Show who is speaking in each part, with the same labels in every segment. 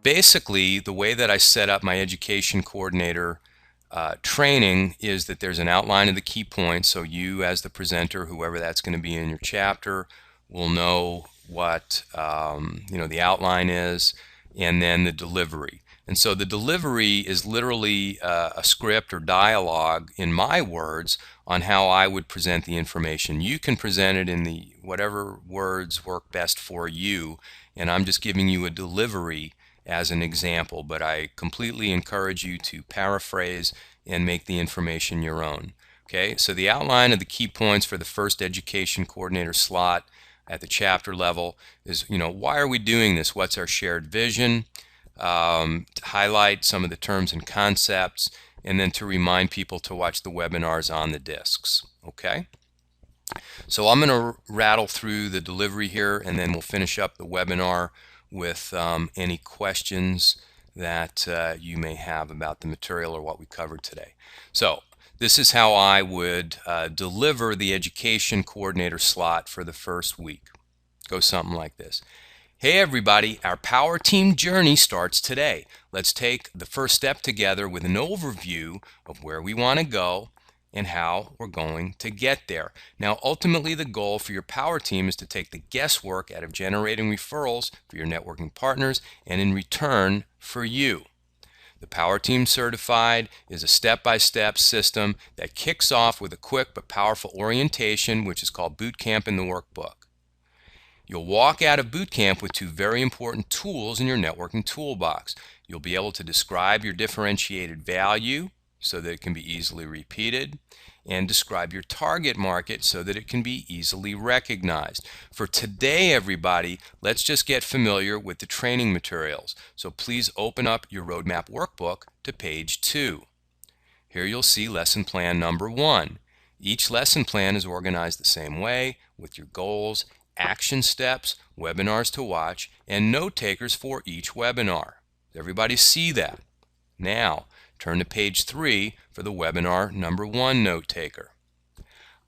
Speaker 1: Basically, the way that I set up my education coordinator training is that there's an outline of the key points, so you as the presenter, whoever that's going to be in your chapter, will know what the outline is, and then the delivery. And so the delivery is literally a script or dialogue, in my words, on how I would present the information. You can present it in the whatever words work best for you, and I'm just giving you a delivery as an example, but I completely encourage you to paraphrase and make the information your own. Okay, so the outline of the key points for the first education coordinator slot at the chapter level is, why are we doing this? What's our shared vision? To highlight some of the terms and concepts, and then to remind people to watch the webinars on the discs. Okay, so I'm going to rattle through the delivery here, and then we'll finish up the webinar with any questions that you may have about the material or what we covered today. So this is how I would deliver the education coordinator slot for the first week. Goes something like this. Hey everybody, our Power Team journey starts today. Let's take the first step together with an overview of where we want to go and how we're going to get there. Now, ultimately, the goal for your Power Team is to take the guesswork out of generating referrals for your networking partners, and in return, for you. The Power Team Certified is a step-by-step system that kicks off with a quick but powerful orientation, which is called Boot Camp in the Workbook. You'll walk out of boot camp with two very important tools in your networking toolbox. You'll be able to describe your differentiated value so that it can be easily repeated, and describe your target market so that it can be easily recognized. For today, everybody, let's just get familiar with the training materials. So please open up your roadmap workbook to page 2. Here you'll see lesson plan number 1. Each lesson plan is organized the same way, with your goals, action steps, webinars to watch, and note takers for each webinar. Does everybody see that? Now, turn to page 3 for the webinar number 1 note taker.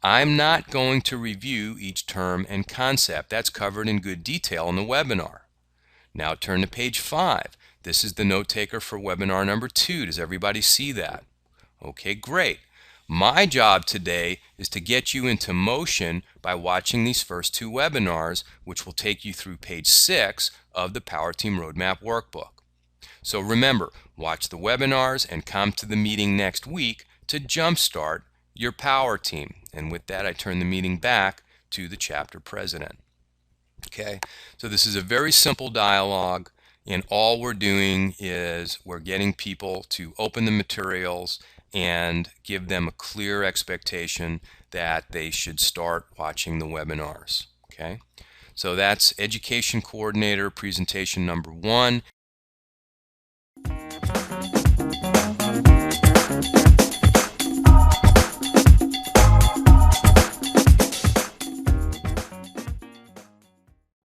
Speaker 1: I'm not going to review each term and concept. That's covered in good detail in the webinar. Now turn to page 5. This is the note taker for webinar number 2. Does everybody see that? Okay, great. My job today is to get you into motion by watching these first 2 webinars, which will take you through page 6 of the Power Team Roadmap Workbook. So remember, watch the webinars and come to the meeting next week to jumpstart your Power Team. And with that, I turn the meeting back to the chapter president. Okay, so this is a very simple dialogue, and all we're doing is we're getting people to open the materials and give them a clear expectation that they should start watching the webinars. Okay, so that's Education Coordinator presentation number 1.